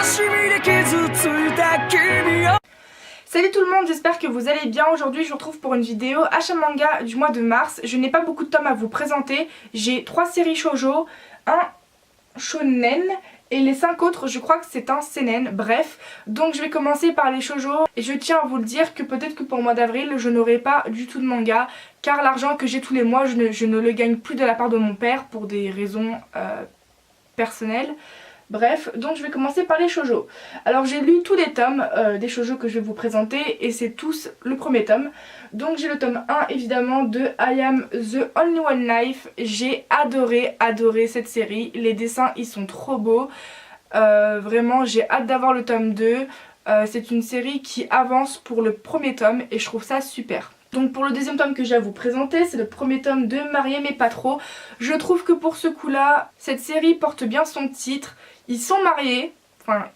Salut tout le monde, j'espère que vous allez bien. Aujourd'hui je vous retrouve pour une vidéo achat manga du mois de mars. Je n'ai pas beaucoup de tomes à vous présenter. J'ai 3 séries shoujo, un shonen et les 5 autres je crois que c'est un seinen. Bref, donc je vais commencer par les shoujo. Et je tiens à vous le dire que peut-être que pour le mois d'avril je n'aurai pas du tout de manga, car l'argent que j'ai tous les mois je ne le gagne plus de la part de mon père pour des raisons personnelles. Bref, donc je vais commencer par les shoujo. Alors j'ai lu tous les tomes des shoujo que je vais vous présenter et c'est tous le premier tome. Donc j'ai le tome 1 évidemment de I Am The Only One Life. J'ai adoré cette série. Les dessins ils sont trop beaux. Vraiment j'ai hâte d'avoir le tome 2. C'est une série qui avance pour le premier tome et je trouve ça super. Donc pour le deuxième tome que j'ai à vous présenter, c'est le premier tome de Marier mais pas trop. Je trouve que pour ce coup là, cette série porte bien son titre. Ils sont mariés, enfin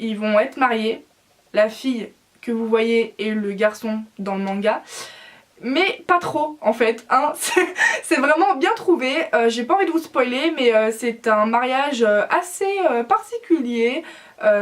ils vont être mariés, la fille que vous voyez et le garçon dans le manga. Mais pas trop en fait, hein. C'est vraiment bien trouvé. J'ai pas envie de vous spoiler mais c'est un mariage assez particulier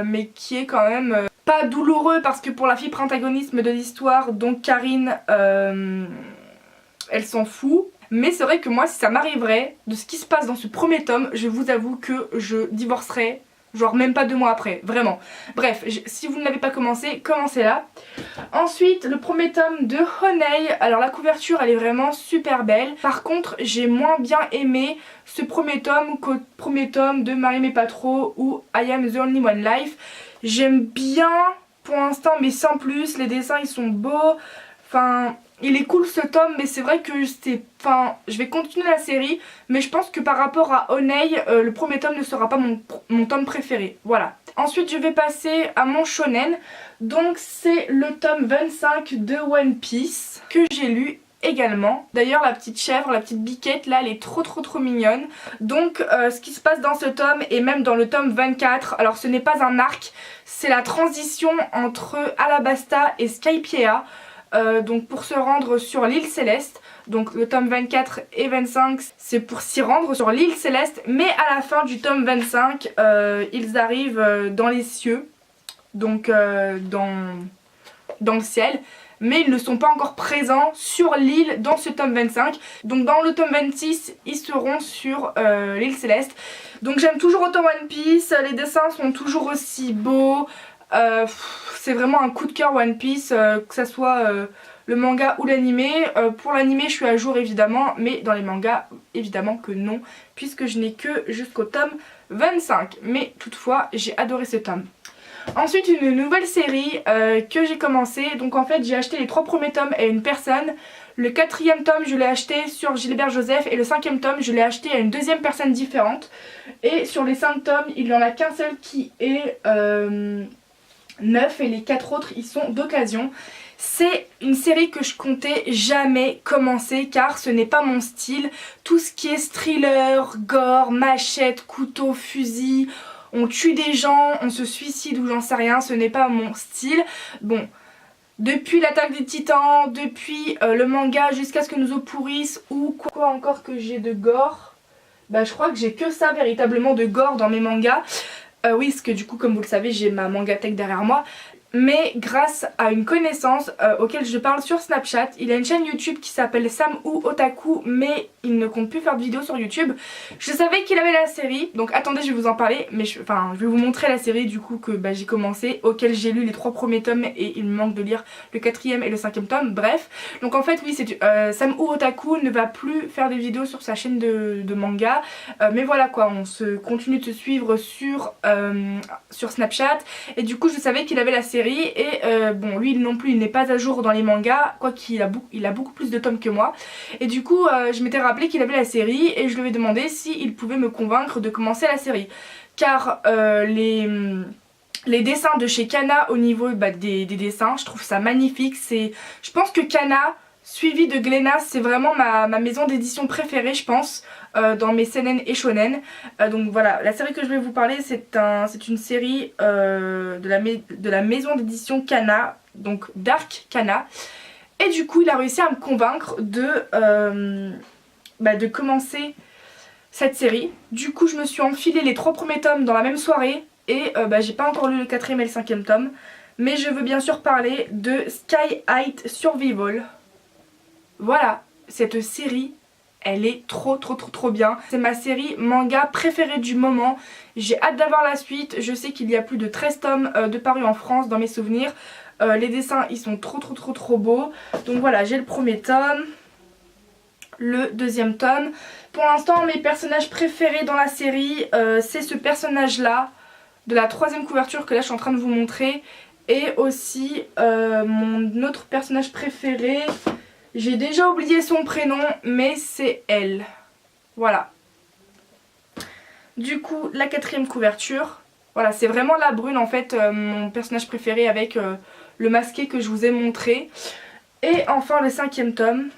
mais qui est quand même pas douloureux parce que pour la fille protagoniste de l'histoire, donc Karine, elle s'en fout. Mais c'est vrai que moi si ça m'arriverait de ce qui se passe dans ce premier tome, je vous avoue que je divorcerais. Genre même pas 2 mois après, vraiment. Bref, si vous ne l'avez pas commencé, commencez là. Ensuite, le premier tome de Honey. Alors la couverture, elle est vraiment super belle. Par contre, j'ai moins bien aimé ce premier tome qu'au premier tome de Marier mais pas trop ou I Am The Only One Life. J'aime bien pour l'instant, mais sans plus. Les dessins, ils sont beaux. Enfin, il est cool ce tome, mais c'est vrai que c'est... Enfin, je vais continuer la série, mais je pense que par rapport à Honey, le premier tome ne sera pas mon tome préféré. Voilà. Ensuite, je vais passer à mon shonen. Donc, c'est le tome 25 de One Piece que j'ai lu également. D'ailleurs, la petite chèvre, la petite biquette, là, elle est trop mignonne. Donc, ce qui se passe dans ce tome et même dans le tome 24, alors ce n'est pas un arc, c'est la transition entre Alabasta et Skypiea. Donc pour se rendre sur l'île Céleste, donc le tome 24 et 25 c'est pour s'y rendre sur l'île Céleste, mais à la fin du tome 25 ils arrivent dans les cieux, donc dans le ciel, mais ils ne sont pas encore présents sur l'île dans ce tome 25. Donc dans le tome 26 ils seront sur l'île Céleste. Donc j'aime toujours autant One Piece, les dessins sont toujours aussi beaux. C'est vraiment un coup de cœur One Piece, que ça soit le manga ou l'animé. Pour l'animé je suis à jour évidemment, mais dans les mangas évidemment que non, puisque je n'ai que jusqu'au tome 25. Mais toutefois j'ai adoré ce tome. Ensuite une nouvelle série que j'ai commencé. Donc en fait j'ai acheté les 3 premiers tomes à une personne. Le 4e tome je l'ai acheté sur Gilbert Joseph et le 5e tome je l'ai acheté à une 2e personne différente. Et sur les 5 tomes il n'y en a qu'un seul qui est... 9 et les 4 autres ils sont d'occasion. C'est une série que je comptais jamais commencer car ce n'est pas mon style. Tout ce qui est thriller, gore, machette, couteau, fusil, on tue des gens, on se suicide ou j'en sais rien, ce n'est pas mon style. Bon, depuis l'attaque des titans, depuis le manga jusqu'à ce que nous eau pourrisse ou quoi encore que j'ai de gore, bah je crois que j'ai que ça véritablement de gore dans mes mangas. Oui, parce que du coup comme vous le savez j'ai ma mangatech derrière moi. Mais grâce à une connaissance auquel je parle sur Snapchat, il a une chaîne YouTube qui s'appelle Sam ou Otaku, mais il ne compte plus faire de vidéos sur YouTube. Je savais qu'il avait la série, donc attendez je vais vous en parler, mais je vais vous montrer la série du coup que j'ai commencé, auquel j'ai lu les 3 premiers tomes et il me manque de lire le 4e et le 5e tome, bref. Donc en fait oui, Sam ou Otaku ne va plus faire des vidéos sur sa chaîne de manga, mais voilà quoi, on se continue de se suivre sur Snapchat et du coup je savais qu'il avait la série. Et bon lui non plus il n'est pas à jour dans les mangas, quoiqu'il a beaucoup plus de tomes que moi. Et du coup je m'étais rappelé qu'il avait la série et je lui ai demandé s'il pouvait me convaincre de commencer la série. Car les dessins de chez Kana au niveau des dessins, je trouve ça magnifique. Je pense que Kana suivi de Glénat, c'est vraiment ma maison d'édition préférée je pense. Dans mes seinen et shonen. Donc voilà, la série que je vais vous parler c'est une série de la maison d'édition Kana, donc Dark Kana. Et du coup il a réussi à me convaincre de commencer cette série. Du coup je me suis enfilé les 3 premiers tomes dans la même soirée. Et j'ai pas encore lu le 4e et le 5e tome. Mais je veux bien sûr parler de Sky High Survival. Voilà, cette série, elle est trop bien. C'est ma série manga préférée du moment. J'ai hâte d'avoir la suite. Je sais qu'il y a plus de 13 tomes de parus en France dans mes souvenirs. Les dessins, ils sont trop beaux. Donc voilà, j'ai le 1er tome, le 2e tome. Pour l'instant, mes personnages préférés dans la série, c'est ce personnage-là, de la 3e couverture que là je suis en train de vous montrer. Et aussi mon autre personnage préféré, j'ai déjà oublié son prénom, mais c'est elle. Voilà. Du coup, la 4e couverture. Voilà, c'est vraiment la brune en fait, mon personnage préféré avec le masqué que je vous ai montré. Et enfin le 5e tome.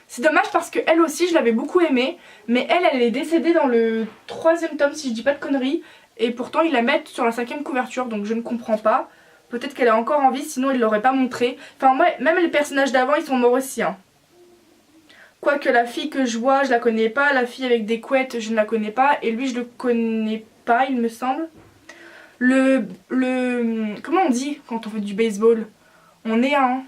C'est dommage parce que elle aussi je l'avais beaucoup aimée, mais elle est décédée dans le 3e tome si je dis pas de conneries. Et pourtant ils la mettent sur la 5e couverture, donc je ne comprends pas. Peut-être qu'elle est encore en vie, sinon ils l'auraient pas montré. Enfin moi, même les personnages d'avant ils sont morts aussi. Hein. Quoique la fille que je vois, je la connais pas. La fille avec des couettes, je ne la connais pas. Et lui je le connais pas, il me semble. Comment on dit quand on fait du baseball? On est un...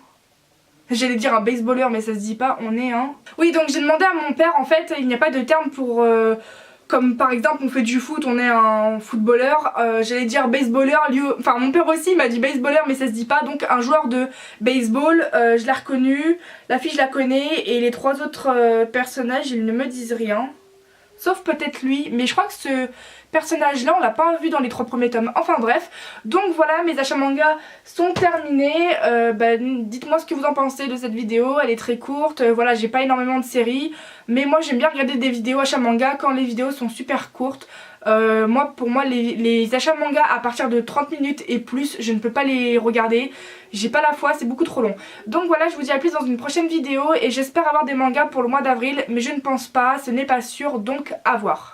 J'allais dire un baseballeur mais ça se dit pas, on est un... Oui, donc j'ai demandé à mon père, en fait, il n'y a pas de terme pour... comme par exemple on fait du foot, on est un footballeur, j'allais dire baseballeur, enfin mon père aussi m'a dit baseballeur mais ça se dit pas, donc un joueur de baseball, je l'ai reconnu, la fille je la connais et les 3 autres personnages ils ne me disent rien. Sauf peut-être lui, mais je crois que ce personnage là on l'a pas vu dans les 3 premiers tomes. Enfin bref, donc voilà, mes achats manga sont terminés. Dites-moi ce que vous en pensez de cette vidéo, elle est très courte. Voilà, j'ai pas énormément de séries, mais moi j'aime bien regarder des vidéos achats manga quand les vidéos sont super courtes. Pour moi les achats manga à partir de 30 minutes et plus, je ne peux pas les regarder. J'ai pas la foi, c'est beaucoup trop long. Donc voilà, je vous dis à plus dans une prochaine vidéo et j'espère avoir des mangas pour le mois d'avril, mais je ne pense pas, ce n'est pas sûr, donc à voir.